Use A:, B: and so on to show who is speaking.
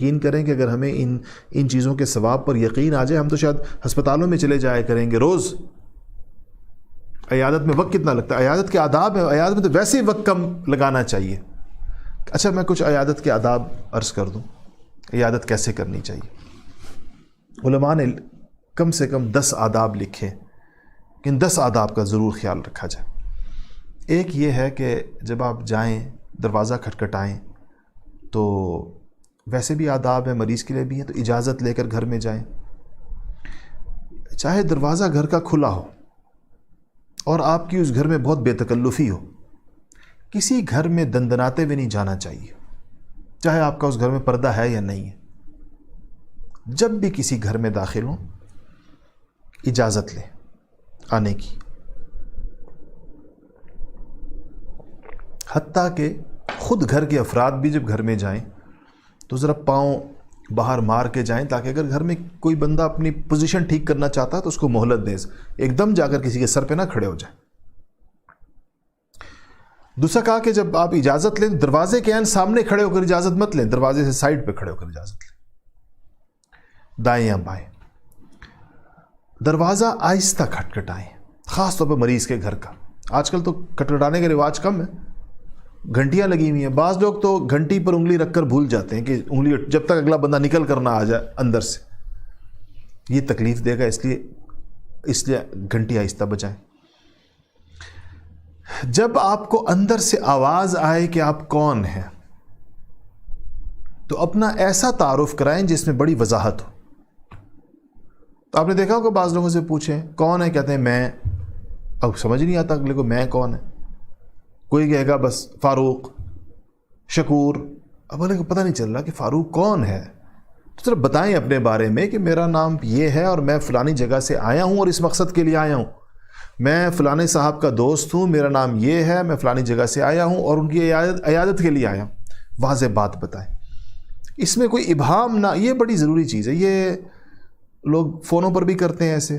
A: یقین کریں کہ اگر ہمیں ان چیزوں کے ثواب پر یقین آ جائے ہم تو شاید ہسپتالوں میں چلے جایا کریں گے روز. عیادت میں وقت کتنا لگتا ہے؟ عیادت کے آداب ہیں, عیادت میں تو ویسے ہی وقت کم لگانا چاہیے. اچھا میں کچھ عیادت کے آداب عرض کر دوں, عیادت کیسے کرنی چاہیے. علماء نے کم سے کم 10 آداب لکھے کہ ان 10 آداب کا ضرور خیال رکھا جائے. ایک یہ ہے کہ جب آپ جائیں دروازہ کھٹکھٹائیں تو ویسے بھی آداب ہیں, مریض کے لیے بھی ہیں, تو اجازت لے کر گھر میں جائیں. چاہے دروازہ گھر کا کھلا ہو اور آپ کی اس گھر میں بہت بے تکلفی ہو, کسی گھر میں دندناتے ہوئے نہیں جانا چاہیے, چاہے آپ کا اس گھر میں پردہ ہے یا نہیں ہے. جب بھی کسی گھر میں داخل ہوں اجازت لیں آنے کی, حتیٰ کہ خود گھر کے افراد بھی جب گھر میں جائیں تو ذرا پاؤں باہر مار کے جائیں, تاکہ اگر گھر میں کوئی بندہ اپنی پوزیشن ٹھیک کرنا چاہتا ہے تو اس کو مہلت دیں, ایک دم جا کر کسی کے سر پہ نہ کھڑے ہو جائیں. دوسرا کہا کہ جب آپ اجازت لیں دروازے کے عین سامنے کھڑے ہو کر اجازت مت لیں, دروازے سے سائڈ پہ کھڑے ہو کر اجازت لیں, دائیں یا بائیں. دروازہ آہستہ کھٹکھٹائیں, خاص طور پہ مریض کے گھر کا. آج کل تو کھٹکھٹانے کا رواج کم ہے, گھنٹیاں لگی ہوئی ہیں. بعض لوگ تو گھنٹی پر انگلی رکھ کر بھول جاتے ہیں کہ انگلی جب تک اگلا بندہ نکل کر نہ آ جائے اندر سے, یہ تکلیف دے گا, اس لیے گھنٹی آہستہ بجائیں. جب آپ کو اندر سے آواز آئے کہ آپ کون ہیں تو اپنا ایسا تعارف کرائیں جس میں بڑی وضاحت ہو. تو آپ نے دیکھا ہوگا بعض لوگوں سے پوچھیں کون ہے, کہتے ہیں میں. اب سمجھ نہیں آتا اگلے کو میں کون ہے. کوئی کہے گا بس فاروق, شکور. اب اگلے کو پتہ نہیں چل رہا کہ فاروق کون ہے. تو صرف بتائیں اپنے بارے میں کہ میرا نام یہ ہے اور میں فلانی جگہ سے آیا ہوں اور اس مقصد کے لیے آیا ہوں. میں فلانے صاحب کا دوست ہوں, میرا نام یہ ہے, میں فلانی جگہ سے آیا ہوں اور ان کی عیادت کے لیے آیا ہوں. واضح بات بتائیں, اس میں کوئی ابہام نہ. یہ بڑی ضروری چیز ہے. یہ لوگ فونوں پر بھی کرتے ہیں ایسے,